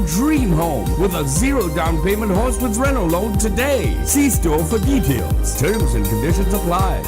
dream home with a 0 down payment horse with rental loan today. See store for details. Terms and conditions apply.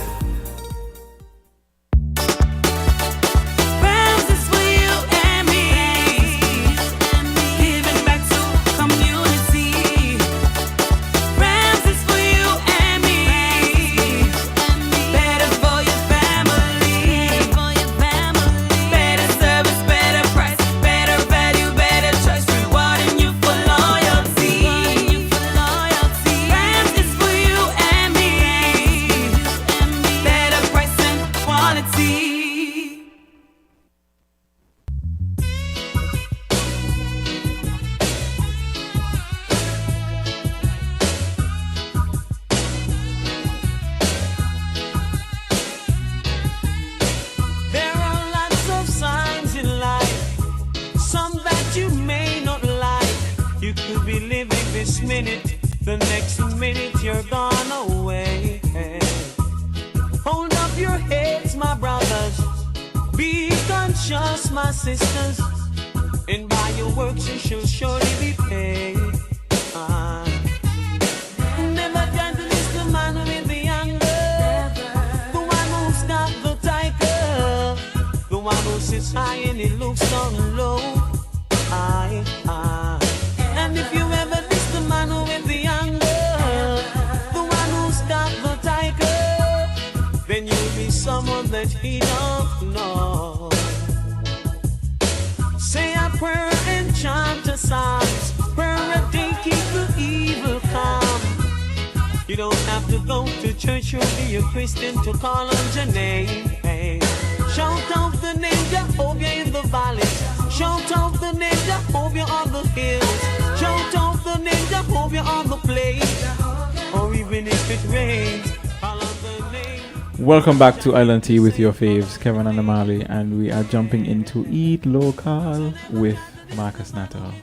Welcome back to Island Tea with your faves, Kevin and Amali, and we are jumping into Eat Local with Marcus Natta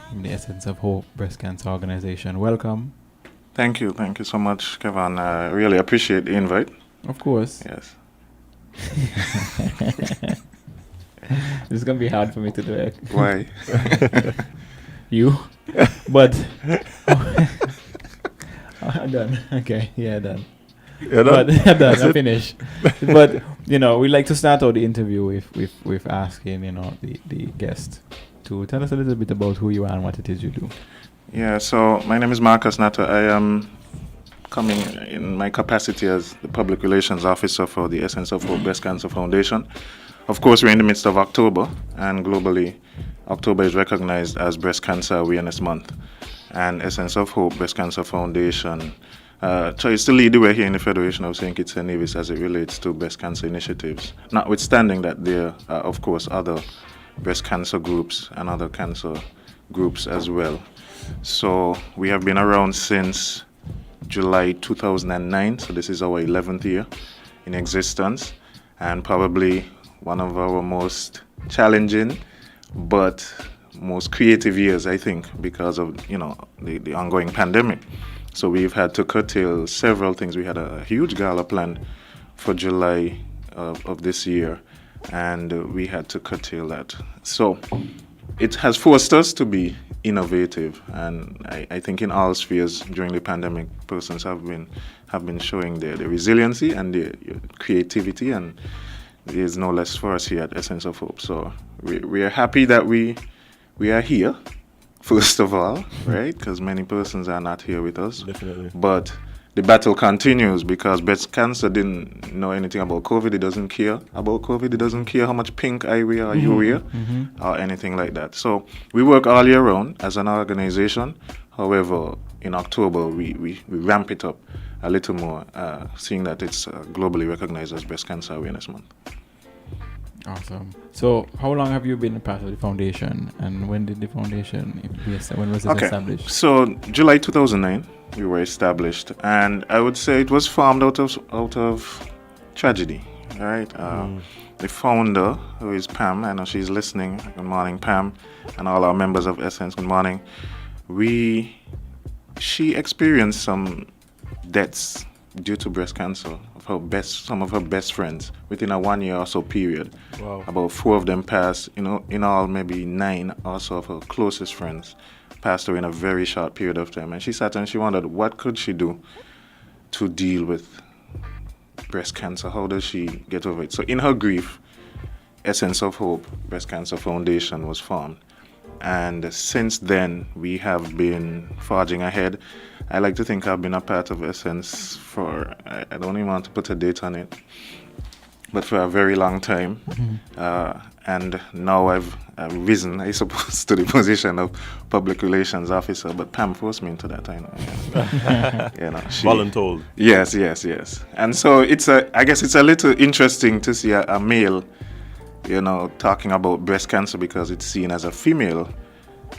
from the Essence of Hope Breast Cancer Organization. Welcome. Thank you so much, Kevin. I really appreciate the invite. Of course. Yes. This is going to be hard for me to do it. Why? You? But... I'm done. Okay, yeah, done. You're done? But done, I finished. But, we like to start out the interview with asking, the guest to tell us a little bit about who you are and what it is you do. Yeah, so my name is Marcus Natta. I am coming in my capacity as the Public Relations Officer for the Essence of Hope Breast Cancer Foundation. Of course, we're in the midst of October, and globally, October is recognized as Breast Cancer Awareness Month. And Essence of Hope Breast Cancer Foundation tries to lead the way here in the Federation of St. Kitts and Nevis as it relates to breast cancer initiatives, notwithstanding that there are, of course, other breast cancer groups and other cancer groups as well. So we have been around since July 2009, so this is our 11th year in existence, and probably one of our most challenging but most creative years, I think, because of the ongoing pandemic. So we've had to curtail several things. We had a huge gala planned for July of this year, and we had to curtail that. So it has forced us to be innovative, and I think in all spheres during the pandemic, persons have been showing their resiliency and their creativity, and there's no less for us here at Essence of Hope. So we are happy that we are here, first of all, right? Because many persons are not here with us. Definitely. But the battle continues because breast cancer didn't know anything about COVID. It doesn't care about COVID. It doesn't care how much pink I wear or you wear or anything like that. So we work all year round as an organization. However, in October, we ramp it up a little more, seeing that it's globally recognized as Breast Cancer Awareness Month. Awesome. So how long have you been a part of the foundation, and when did the foundation, when was it established? So July 2009, we were established, and I would say it was formed out of tragedy, right? The founder, who is Pam, I know she's listening. Good morning, Pam, and all our members of Essence, good morning. She experienced some deaths due to breast cancer some of her best friends within a 1 year or so period. Wow. About 4 of them passed, in all maybe 9 or so of her closest friends passed away in a very short period of time. And she sat and she wondered, what could she do to deal with breast cancer? How does she get over it? So in her grief, Essence of Hope Breast Cancer Foundation was formed. And since then, we have been forging ahead. I like to think I've been a part of Essence for, I don't even want to put a date on it, but for a very long time. And now I've risen, I suppose, to the position of public relations officer, but Pam forced me into that, I know. Voluntold. Yes. And so I guess it's a little interesting to see a male, talking about breast cancer because it's seen as a female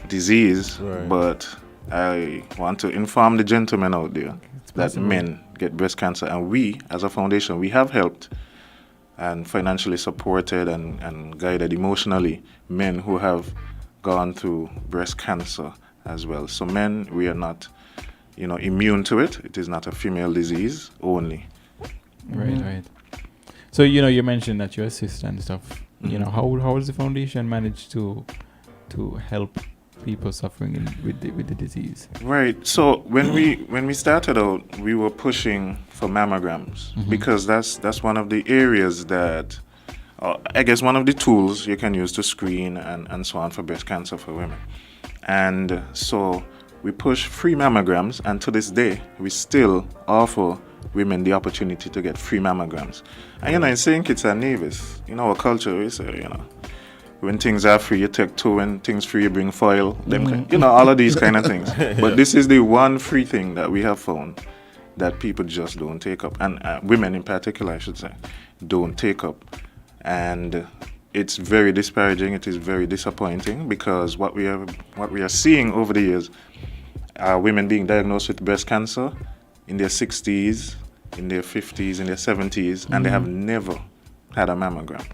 disease. Right. But I want to inform the gentlemen out there that men get breast cancer, and we, as a foundation, we have helped and financially supported and guided emotionally men who have gone through breast cancer as well. So men, we are not, immune to it. It is not a female disease only. Right. So, you mentioned that you assist and stuff. How does the foundation manage to help people suffering with the disease? Right. So when we started out, we were pushing for mammograms because that's one of the areas that, I guess, one of the tools you can use to screen and so on for breast cancer for women. And so we push free mammograms, and to this day, we still offer women the opportunity to get free mammograms. And in St. Kitts and Nevis, in our culture, we say, when things are free, you take 2. When things free, you bring foil. All of these kind of things. But this is the one free thing that we have found that people just don't take up, and women in particular, I should say, don't take up. And it's very disparaging. It is very disappointing because what we are seeing over the years are women being diagnosed with breast cancer in their 60s, in their 50s, in their 70s, and they have never had a mammogram.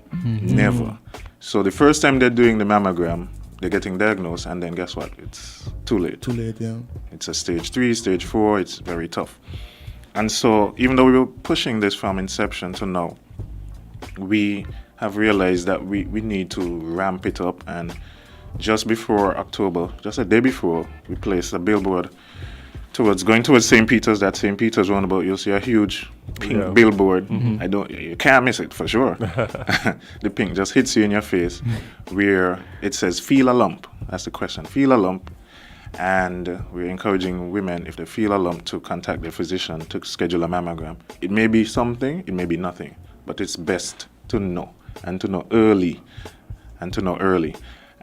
Never. So the first time they're doing the mammogram, they're getting diagnosed, and then guess what? It's too late. Too late, yeah. It's a stage 3, stage 4. It's very tough. And so even though we were pushing this from inception to now, we have realized that we need to ramp it up. And just before October, just a day before, we placed a billboard going towards St. Peter's. That St. Peter's roundabout, you'll see a huge pink billboard. You can't miss it for sure. The pink just hits you in your face, where it says "Feel a lump." That's the question. Feel a lump, and we're encouraging women, if they feel a lump, to contact their physician to schedule a mammogram. It may be something, it may be nothing, but it's best to know, and to know early,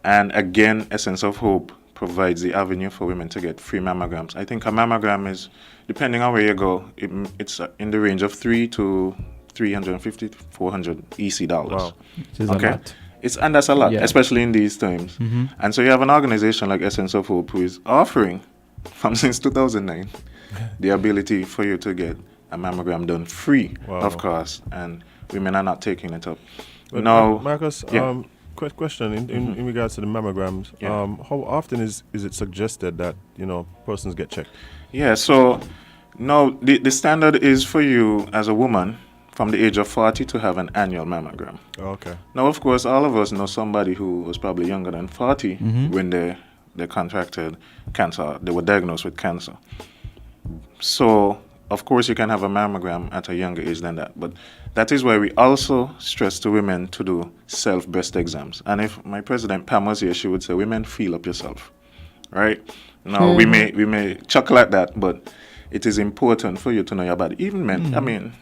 And again, Essence of Hope provides the avenue for women to get free mammograms. I think a mammogram is, depending on where you go, it's in the range of $300 to $350 to $400 EC dollars. Wow. Which is a lot. And that's a lot, Yeah. especially in these times. And so you have an organization like Essence of Hope who is offering, since 2009, the ability for you to get a mammogram done free of cost, and women are not taking it up. But Now, Marcus, yeah. Question in regards to the mammograms. Yeah. How often is it suggested that persons get checked? Yeah, so now the standard is for you as a woman from the age of 40 to have an annual mammogram. Okay. Now, of course, all of us know somebody who was probably younger than 40 when they contracted cancer. They were diagnosed with cancer. So, of course, you can have a mammogram at a younger age than that. But that is why we also stress to women to do self-breast exams. And if my president Pam was here, she would say, women, feel up yourself. Right? Now, we may chuckle at that, but it is important for you to know your body. Even men, I mean,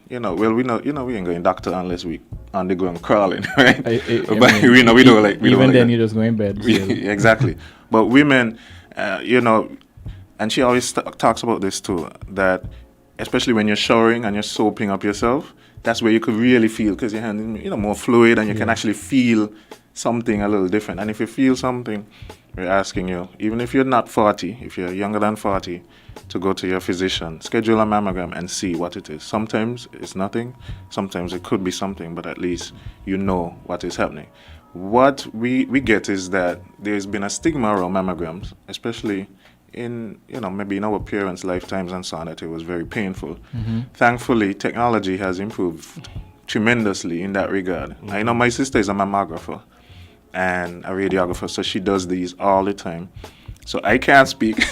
we know, we ain't going doctor unless we on the ground crawling, right? But we don't like. Even then, you just go in bed. Exactly. But women, and she always talks about this too, that especially when you're showering and you're soaping up yourself, that's where you could really feel, because your hand is more fluid, and you can actually feel something a little different. And if you feel something, we're asking you, even if you're not 40, if you're younger than 40, to go to your physician, schedule a mammogram and see what it is. Sometimes it's nothing, sometimes it could be something, but at least you know what is happening. What we get is that there's been a stigma around mammograms, especially in, maybe in our parents' lifetimes and so on, that it was very painful. Thankfully, technology has improved tremendously in that regard. I know my sister is a mammographer and a radiographer, so she does these all the time. So I can't speak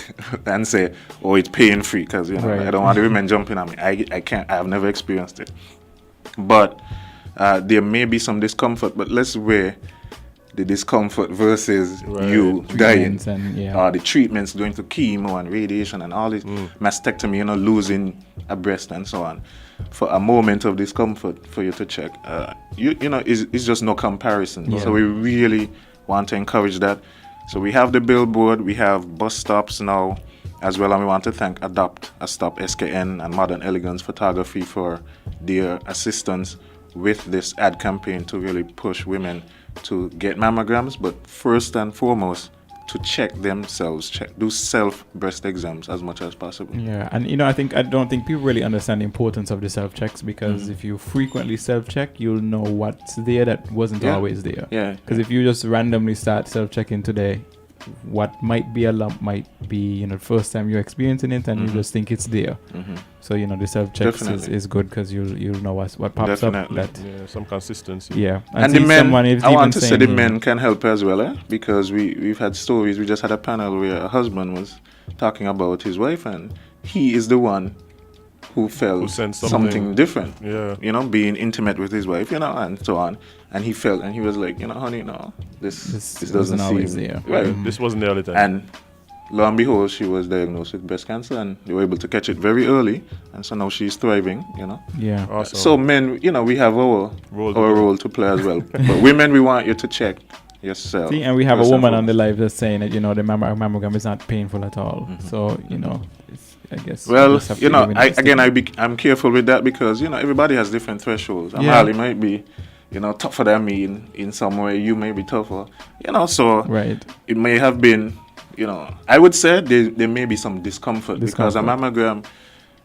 and say, oh, it's pain-free, because, I don't want the women jumping at me. I can't. I have never experienced it. But there may be some discomfort, but let's weigh the discomfort versus you dying, or the treatments going to chemo and radiation and all this mastectomy, losing a breast and so on. For a moment of discomfort for you to check, it's just no comparison. So we really want to encourage that. So we have the billboard, we have bus stops now as well, and we want to thank Adopt a Stop SKN and Modern Elegance Photography for their assistance with this ad campaign to really push women to get mammograms, but first and foremost, to check themselves, do self breast exams as much as possible. Yeah, and I don't think people really understand the importance of the self checks, because if you frequently self check, you'll know what's there that wasn't always there. Yeah. Because if you just randomly start self checking today, what might be a lump might be the first time you're experiencing it, and you just think it's there. So the self checks is good, because you'll know what pops up. Some consistency. Yeah, and the men, I want to say the men can help as well, because we've had stories. We just had a panel where a husband was talking about his wife, and he is the one who felt something different. Being intimate with his wife, and so on. And he felt, and he was like, honey, no, this doesn't always seem there. Right. This wasn't there all the time. And lo and behold, she was diagnosed with breast cancer, and they were able to catch it very early, and so now she's thriving. Yeah. Awesome. So men, we have our role to play as well. But women, we want you to check yourself. See, and we have a woman on the live that's saying that the mammogram is not painful at all. So I guess. Well, I'm careful with that, because everybody has different thresholds. Amali might be, tougher than me in some way. You may be tougher, So it may have been, I would say there may be some discomfort. Because a mammogram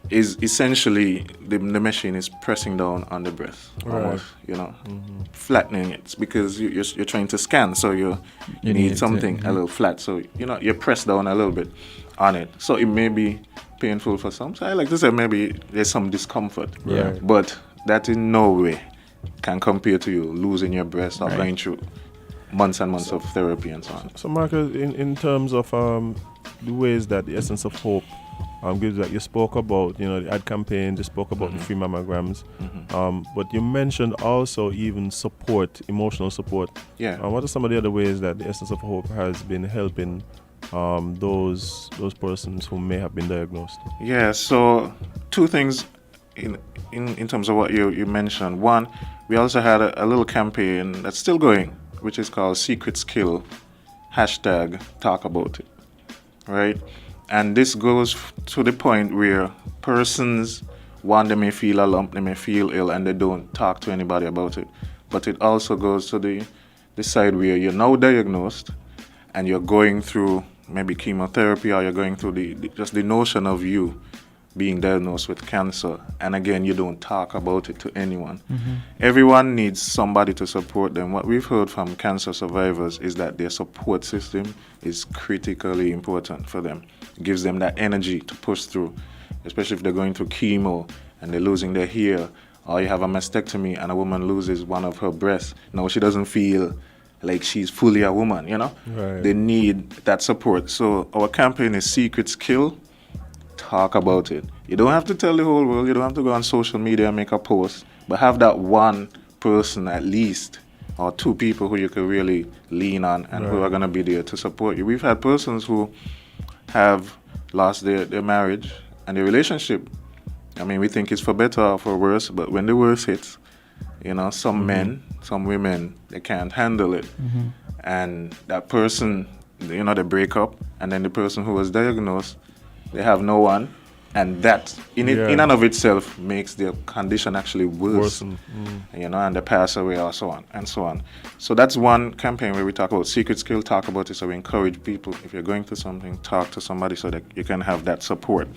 is essentially the machine is pressing down on the breast, almost, flattening it, because you're trying to scan, so you need something a little flat. So you press down a little bit on it. So it may be painful for some. So I like to say maybe there's some discomfort. But that in no way can compare to you losing your breast or going through months and months of therapy and so on. So Marcus, in terms of the ways that the Essence of Hope gives that, you spoke about the ad campaign, you spoke about the free mammograms, but you mentioned also even support, emotional support. What are some of the other ways that the Essence of Hope has been helping those persons who may have been diagnosed? So two things in terms of what you mentioned. One, we also had a little campaign that's still going, which is called Secret Skill, #talk about it, right? And this goes to the point where persons, one, they may feel a lump, they may feel ill, and they don't talk to anybody about it. But it also goes to the side where you're now diagnosed and you're going through maybe chemotherapy, or you're going through just the notion of you being diagnosed with cancer, and again, you don't talk about it to anyone. Everyone needs somebody to support them. What we've heard from cancer survivors is that their support system is critically important for them. It gives them that energy to push through, especially if they're going through chemo and they're losing their hair, or you have a mastectomy and a woman loses one of her breasts. No, she doesn't feel like she's fully a woman, They need that support. So our campaign is Secret Skill, talk about it. You don't have to tell the whole world, you don't have to go on social media and make a post, but have that one person at least, or two people who you can really lean on and who are going to be there to support you. We've had persons who have lost their marriage and their relationship. I mean, we think it's for better or for worse, but when the worst hits, some men, some women, they can't handle it. And that person, they break up, and then the person who was diagnosed, they have no one, and that in and of itself makes their condition actually worse. And they pass away, or so on and so on. So that's one campaign where we talk about Secret Skill, talk about it. So we encourage people, if you're going through something, talk to somebody so that you can have that support.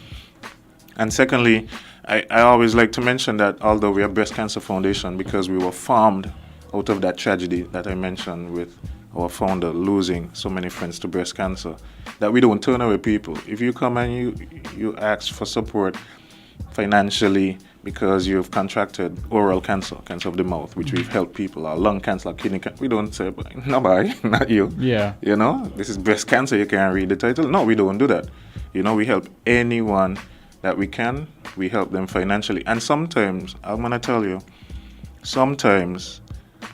And secondly, I always like to mention that although we are Breast Cancer Foundation, because we were formed out of that tragedy that I mentioned with our founder losing so many friends to breast cancer, that we don't turn away people. If you come and you ask for support financially because you've contracted oral cancer of the mouth, which we've helped people, or lung cancer, or kidney cancer, we don't say, nobody, not you. Yeah. You know, this is breast cancer, you can't read the title. No, we don't do that. You know, we help anyone that we can. We help them financially. And sometimes, I'm going to tell you, sometimes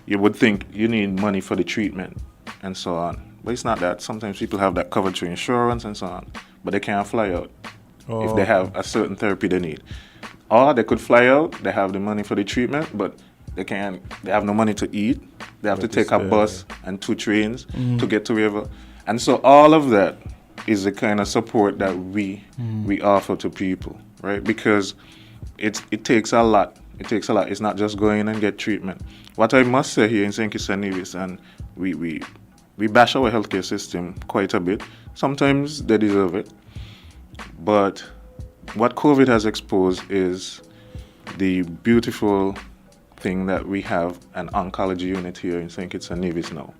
you would think you need money for the treatment and so on. But it's not that. Sometimes people have that covered through insurance and so on, but they can't fly out if they have a certain therapy they need. Or they could fly out, they have the money for the treatment, but they have no money to eat. They have to take a bus and 2 trains to get to wherever. And so all of that is the kind of support that we offer to people, right? Because it takes a lot. It takes a lot. It's not just go in and get treatment. What I must say here in St. Kitts and Nevis, and we bash our healthcare system quite a bit. Sometimes they deserve it. But what COVID has exposed is the beautiful thing that we have an oncology unit here in St. Kitts and Nevis now.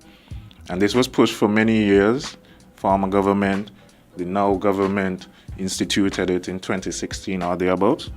And this was pushed for many years. Former government, the now government instituted it in 2016 or thereabouts.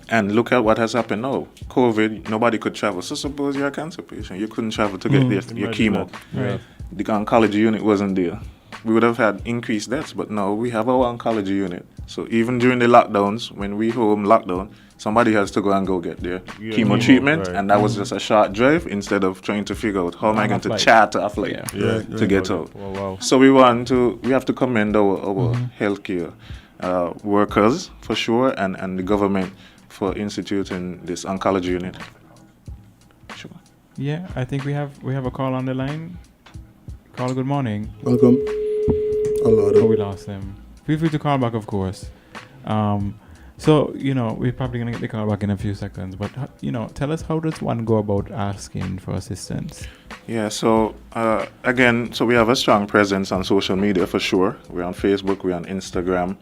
And look at what has happened now. COVID, nobody could travel. So suppose you're a cancer patient, you couldn't travel to get your chemo. Right. The oncology unit wasn't there. We would have had increased deaths, but now we have our oncology unit. So even during the lockdowns, when we home lockdown, somebody has to go and go get their chemo treatment, and that was just a short drive instead of trying to figure out how am I going to charter a flight to get out. Wow. So we have to commend our healthcare workers for sure, and the government for instituting this oncology unit. Sure. Yeah, I think we have a call on the line. Call, good morning. Welcome. Oh, we lost him. Feel free to call back, of course. So, we're probably going to get the call back in a few seconds. But, tell us, how does one go about asking for assistance? Yeah, so, again, we have a strong presence on social media for sure. We're on Facebook, we're on Instagram.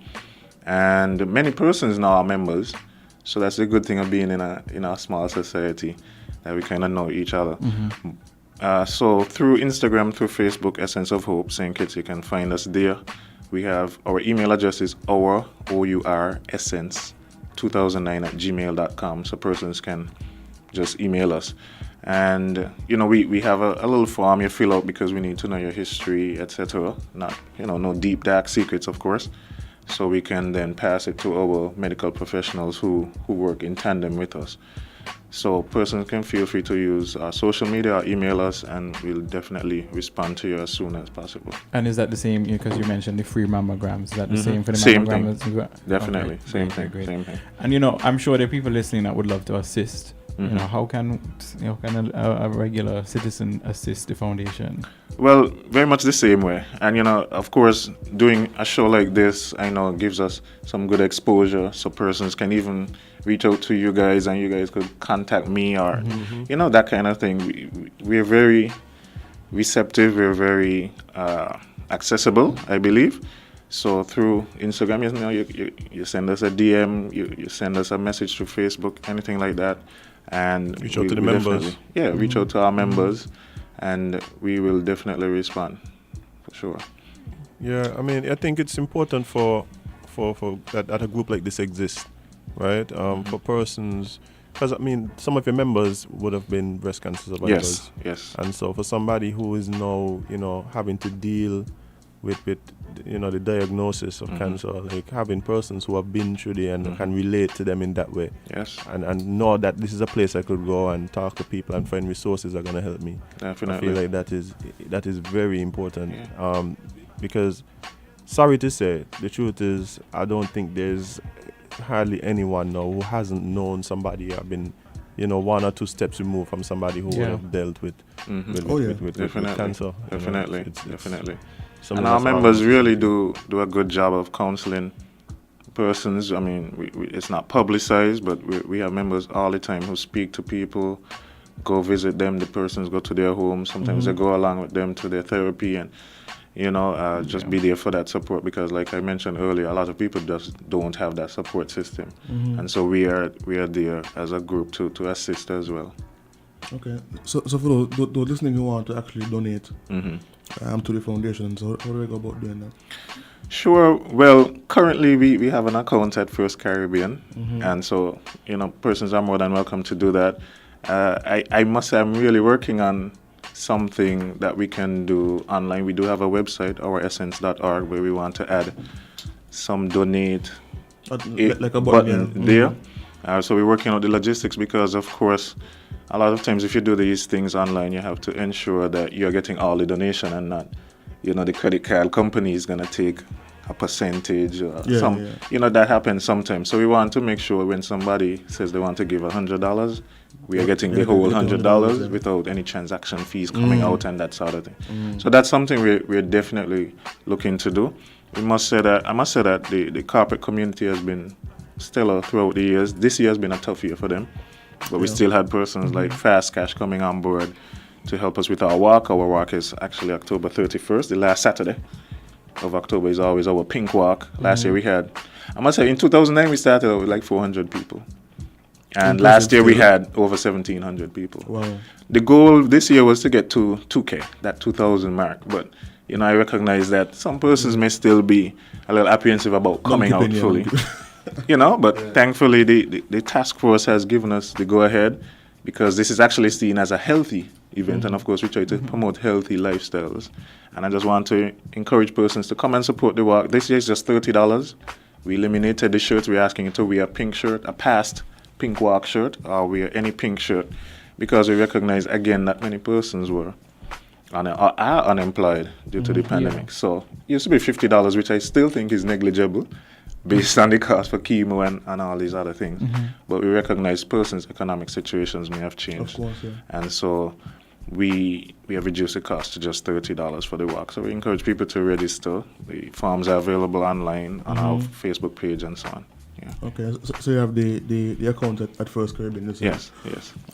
And many persons now are members. So that's the good thing of being in a small society, that we kind of know each other. So through Instagram, through Facebook, Essence of Hope, St. Kitts, you can find us there. We have our email address is essence2009@gmail.com, so persons can just email us. And we have a little form you fill out because we need to know your history, etc. Not no deep dark secrets, of course. So we can then pass it to our medical professionals who work in tandem with us. So persons can feel free to use our social media or email us, and we'll definitely respond to you as soon as possible. And is that the same, because you mentioned the free mammograms, is that the same for the mammograms as well? Definitely, okay. Same Great. thing. And I'm sure there are people listening that would love to assist. How can a regular citizen assist the foundation? Well, very much the same way. And of course, doing a show like this, I know, gives us some good exposure, so persons can even reach out to you guys, and you guys could contact me, or that kind of thing. We're very receptive, we're very accessible, I believe. So through Instagram, you send us a DM, you send us a message through Facebook, anything like that. And reach out to the members. Reach out to our members, and we will definitely respond, for sure. Yeah, I mean, I think it's important for that a group like this exists, right? For persons, because I mean, some of your members would have been breast cancer survivors. Yes. And so for somebody who is now, having to deal with the diagnosis of cancer, like having persons who have been through it and can relate to them in that way. Yes. And know that this is a place I could go and talk to people and find resources that are going to help me. Definitely. I feel like that is very important. Because, sorry to say, the truth is, I don't think there's hardly anyone now who hasn't known somebody or been, 1 or 2 steps removed from somebody who would have dealt with cancer. Definitely. And our members really do a good job of counseling persons. I mean, it's not publicized, but we have members all the time who speak to people, go visit them. The persons go to their homes. Sometimes they go along with them to their therapy, and just be there for that support, because like I mentioned earlier, a lot of people just don't have that support system. And so we are there as a group to assist as well. Okay. So for those listening who want to actually donate to the foundation, so how do we go about doing that? Sure. Well, currently we have an account at First Caribbean, and so persons are more than welcome to do that. I must say I'm really working on something that we can do online. We do have a website, ouressence.org, where we want to add some donate like a button there. So we're working on the logistics because, of course, a lot of times if you do these things online, you have to ensure that you're getting all the donation and not, the credit card company is going to take a percentage or that happens sometimes. So we want to make sure when somebody says they want to give $100, we are getting the whole $100 without any transaction fees coming out and that sort of thing. So that's something we're definitely looking to do. I must say that the corporate community has been stellar throughout the years. This year has been a tough year for them, but we still had persons like Fast Cash coming on board to help us with our walk. Our walk is actually October 31st, the last Saturday of October is always our pink walk. Last year we had, I must say, in 2009 we started out with like 400 people. And last year we had over 1,700 people. Wow. The goal this year was to get to 2K, that 2,000 mark. But, I recognize that some persons may still be a little apprehensive about coming out fully. But thankfully the task force has given us the go-ahead because this is actually seen as a healthy event. And, of course, we try to promote healthy lifestyles. And I just want to encourage persons to come and support the walk. This year is just $30. We eliminated the shirts. We're asking you to wear a pink shirt, a past pink walk shirt, or wear any pink shirt, because we recognize again that many persons are unemployed due to the pandemic. So it used to be $50, which I still think is negligible based on the cost for chemo and all these other things. But we recognize persons' economic situations may have changed. Of course, yeah. And so we have reduced the cost to just $30 for the walk. So we encourage people to register. The forms are available online on our Facebook page and so on. Yeah. Okay, so you have the account at First Caribbean. Yes.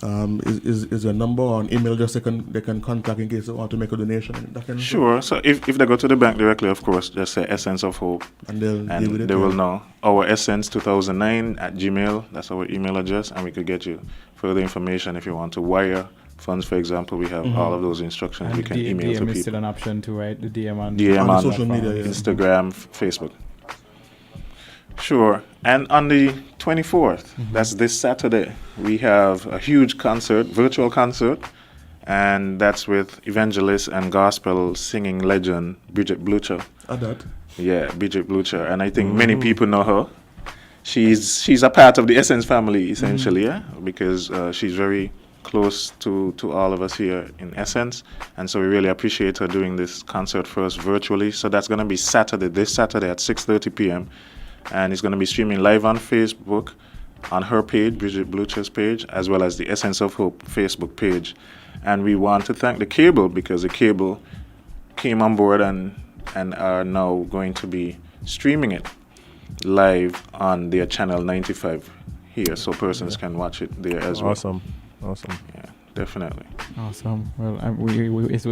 Is your number or an email address they can contact in case they want to make a donation? Sure. So if they go to the bank directly, of course, just say Essence of Hope, and they will know. Our Essence2009 at Gmail. That's our email address, and we could get you further information if you want to wire funds, for example. We have all of those instructions. And we can email to people. DM is still an option too, right? The DM on social media, Instagram, Facebook. Sure. And on the 24th, that's this Saturday, we have a huge concert, virtual concert, and that's with evangelist and gospel singing legend Bridget Blucher. Yeah, Bridget Blucher. And I think many people know her. She's a part of the Essence family, essentially, because she's very close to all of us here in Essence. And so we really appreciate her doing this concert for us virtually. So that's going to be this Saturday at 6:30 p.m., and it's going to be streaming live on Facebook, on her page, Bridget Blucher's page, as well as the Essence of Hope Facebook page. And we want to thank the cable, because the cable came on board and are now going to be streaming it live on their channel 95 here, so persons can watch it there as well. Awesome. Yeah, definitely. Awesome. Well,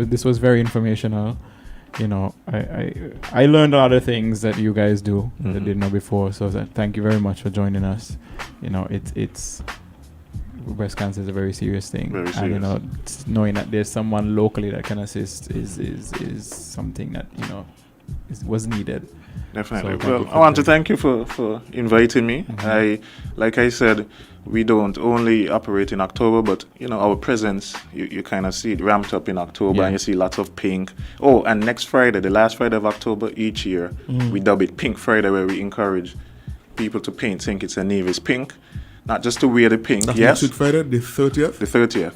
this was very informational. I learned a lot of things that you guys do that I didn't know before. So thank you very much for joining us. It's breast cancer is a very serious thing, and knowing that there's someone locally that can assist is something that was needed. Definitely. So I want to thank you for inviting me. Like I said, we don't only operate in October, but our presence, you kind of see it ramped up in October, and you see lots of pink. Oh, and next Friday, the last Friday of October each year, we dub it Pink Friday, where we encourage people to paint St. Kitts and Nevis pink, not just to wear the pink. That's yes, next Friday, the 30th. The 30th,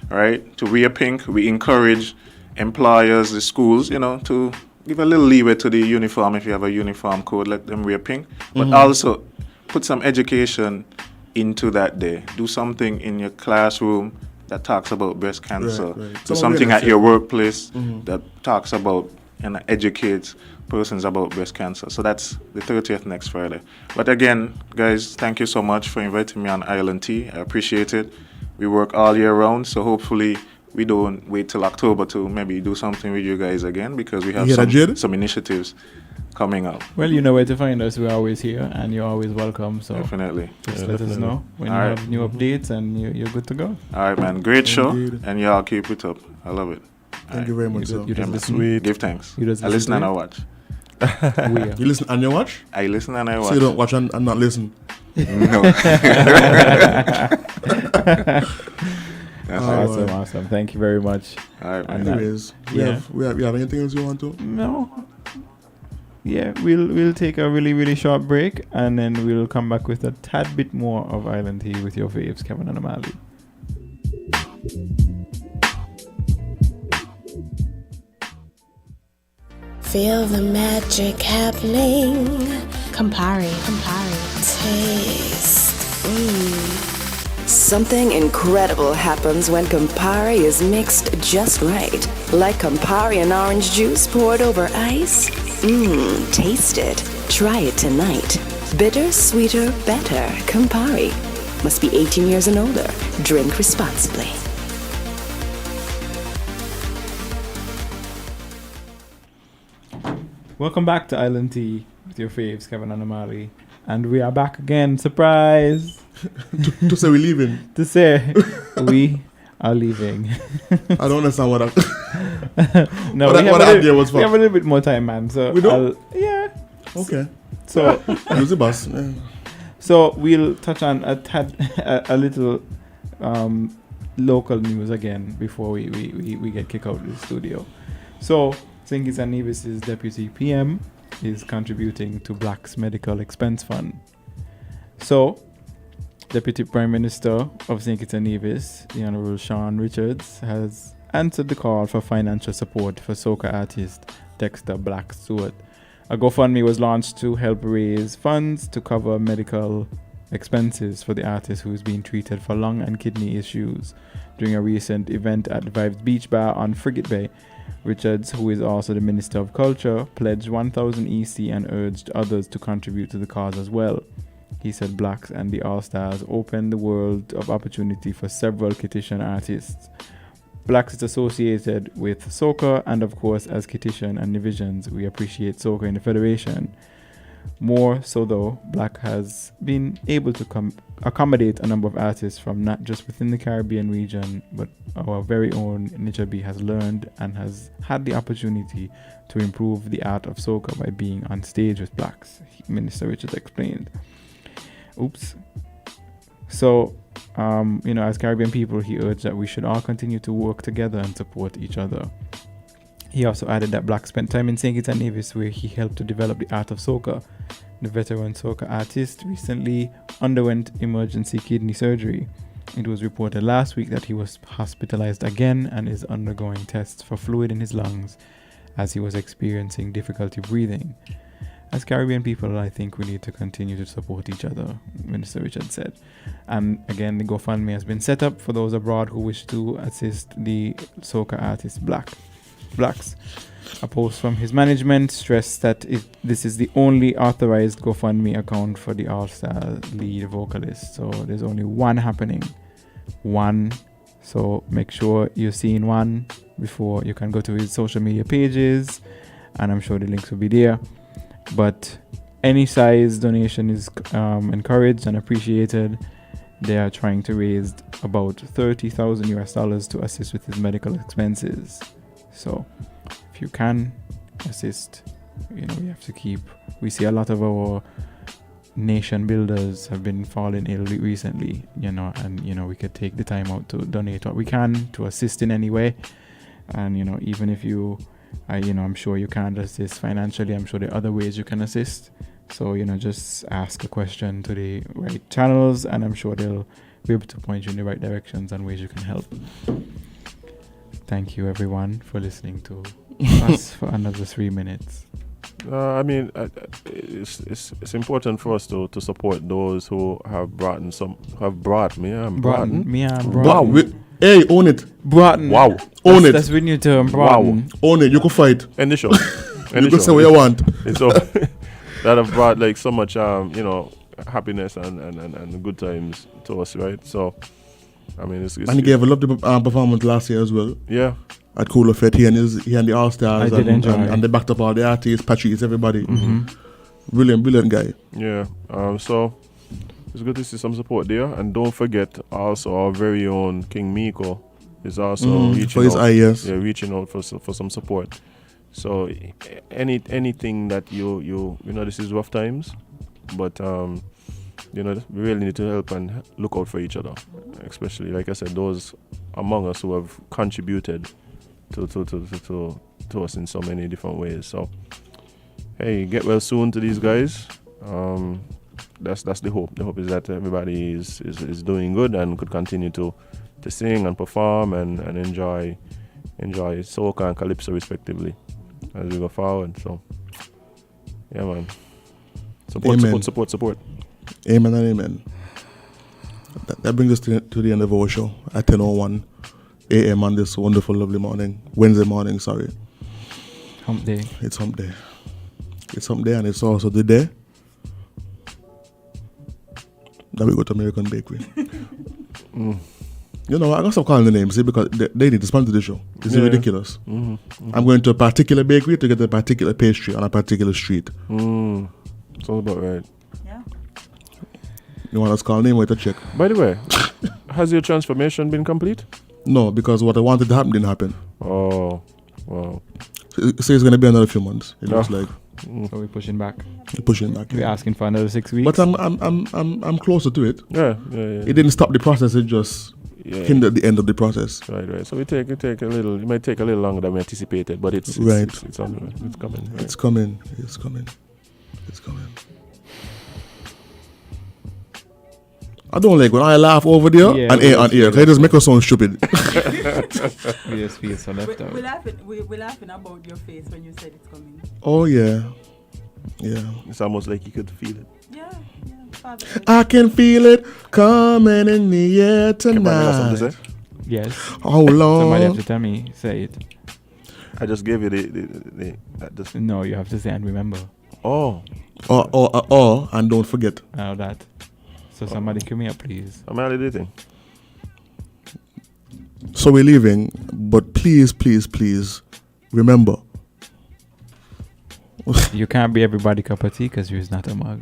right? To wear pink, we encourage employers, the schools, to give a little leeway to the uniform. If you have a uniform code, let them wear pink. But also put some education into that day. Do something in your classroom that talks about breast cancer. Right. Do something at your workplace that talks about and educates persons about breast cancer. So that's the 30th next Friday. But again, guys, thank you so much for inviting me on Island Tea. I appreciate it. We work all year round, so hopefully we don't wait till October to maybe do something with you guys again, because we have some initiatives coming up. Well, you know where to find us. We're always here, and you're always welcome. So Definitely. just let us know when you have new updates, and you're good to go. All right, man. Great show, Indeed. and y'all keep it up. I love it. Thank you very much, sir. You just listen. Sweet. Give thanks. You just I listen to and it? I watch. We are. You listen and you watch? I listen and I watch. So you don't watch and not listen? No. That's All awesome. right. Awesome. Thank you very much. All right, And man. Anyways, Yeah. we have anything else you want to? No. Yeah, we'll take a really short break, and then we'll come back with a tad bit more of Island Tea with your faves, Kevin and Amali. Feel the magic happening. Campari. Taste. Something incredible happens when Campari is mixed just right. Like Campari and orange juice poured over ice. Taste it. Try it tonight. Bitter, sweeter, better. Campari. Must be 18 years and older. Drink responsibly. Welcome back to Island Tea with your faves, Kevin and Amali. And we are back again. Surprise! To say we're leaving. To say we are leaving. I don't understand what that. No, What the idea was for? we have a little bit more time, man. So We do? yeah. Okay. So Use the bus. Yeah. so we'll touch on a little local news again before we get kicked out of the studio. So St. Kitts and Nevis's deputy PM is contributing to Blacks Medical Expense Fund. So Deputy Prime Minister of St. Kitts and Nevis, the Honourable Sean Richards, has answered the call for financial support for soca artist Dexter Black Stewart. A GoFundMe was launched to help raise funds to cover medical expenses for the artist who is being treated for lung and kidney issues during a recent event at Vibes Beach Bar on Frigate Bay. Richards, who is also the Minister of Culture, pledged 1,000 EC and urged others to contribute to the cause as well. He said Blacks and the All-Stars opened the world of opportunity for several Kittitian artists. Blacks is associated with soca, and of course, as Kittitian and Divisions, we appreciate soca in the Federation. More so though, Black has been able to accommodate a number of artists from not just within the Caribbean region, but our very own Nichabi has learned and has had the opportunity to improve the art of soca by being on stage with Blacks, Minister Richards explained. So, as Caribbean people, he urged that we should all continue to work together and support each other. He also added that Black spent time in St. Kitts and Nevis where he helped to develop the art of soca. The veteran soca artist recently underwent emergency kidney surgery. It was reported last week that he was hospitalized again and is undergoing tests for fluid in his lungs as he was experiencing difficulty breathing. As Caribbean people, I think we need to continue to support each other, Minister Richard said. And again, the GoFundMe has been set up for those abroad who wish to assist the soca artist Blacks. A post from his management stressed that this is the only authorized GoFundMe account for the All-Star lead vocalist. So there's only one happening. One. So make sure you're seeing one before you can go to his social media pages. And I'm sure the links will be there. But any size donation is encouraged and appreciated. They are trying to raise about $30,000 to assist with his medical expenses. So if you can assist, we have to keep. We see a lot of our nation builders have been falling ill recently, and we could take the time out to donate what we can to assist in any way. And even if I'm sure you can't assist financially, I'm sure there are other ways you can assist. So just ask a question to the right channels, and I'm sure they'll be able to point you in the right directions and ways you can help. Thank you everyone for listening to us for another 3 minutes. It's important for us to support those who have brought me. Wow. Hey, own it. Broughton. Wow. Own it. That's the new term, Broughton. Own it. You can fight. End the show. You can say what you want. And so that have brought so much happiness and good times to us, right? So it's And he gave a lovely performance last year as well. Yeah. at Cooler Fete. He and the All Stars. I did enjoy. And they backed up all the artists, Patrice, everybody. Brilliant guy. Yeah. So it's good to see some support there. And don't forget also our very own King Miko is also reaching for his out. yes. Yeah, reaching out for some support. So anything that you know, this is rough times, but you know, we really need to help and look out for each other, especially, like I said, those among us who have contributed to us in so many different ways. So hey, get well soon to these guys. That's the hope. The hope is that everybody is doing good and could continue to sing and perform and enjoy soca and calypso respectively as we go forward. So yeah, man. Support. Amen and amen. That brings us to the end of our show at 10:01 a.m. on this wonderful, lovely morning. Wednesday morning, sorry. Hump day. It's hump day. It's hump day, and it's also the day that we go to American Bakery. You know, I gotta stop calling the names, see, because they need to sponsor the show. It's ridiculous. I'm going to a particular bakery to get a particular pastry on a particular street. It's all about right. Yeah. You want us to call a name or to check? By the way, has your transformation been complete? No, because what I wanted to happen didn't happen. Oh, wow. So it's going to be another few months. It looks like So we're pushing back. we're pushing back. We're asking for another 6 weeks. But I'm closer to it. Yeah. It didn't stop the process. It just hindered the end of the process. Right. So it might take a little longer than we anticipated, but it's Right. It's on the way. It's coming. Right. It's coming. It's coming. It's coming. I don't like when I laugh over there Yeah, and air on ear. They just make us sound stupid. We just feel so left out. We're laughing about your face when you said it's coming. Oh yeah, yeah. It's almost like you could feel it. Yeah. Father. I can feel it coming in the air Something to tonight. say? Yes. How Somebody have long? to tell me. Say it. I just gave you the No, you have to say and remember. Oh, Or and don't forget. Now that. So somebody cue me up, please. I'm validating. So we're leaving, but please remember. You can't be everybody cup of tea because you're not a mug.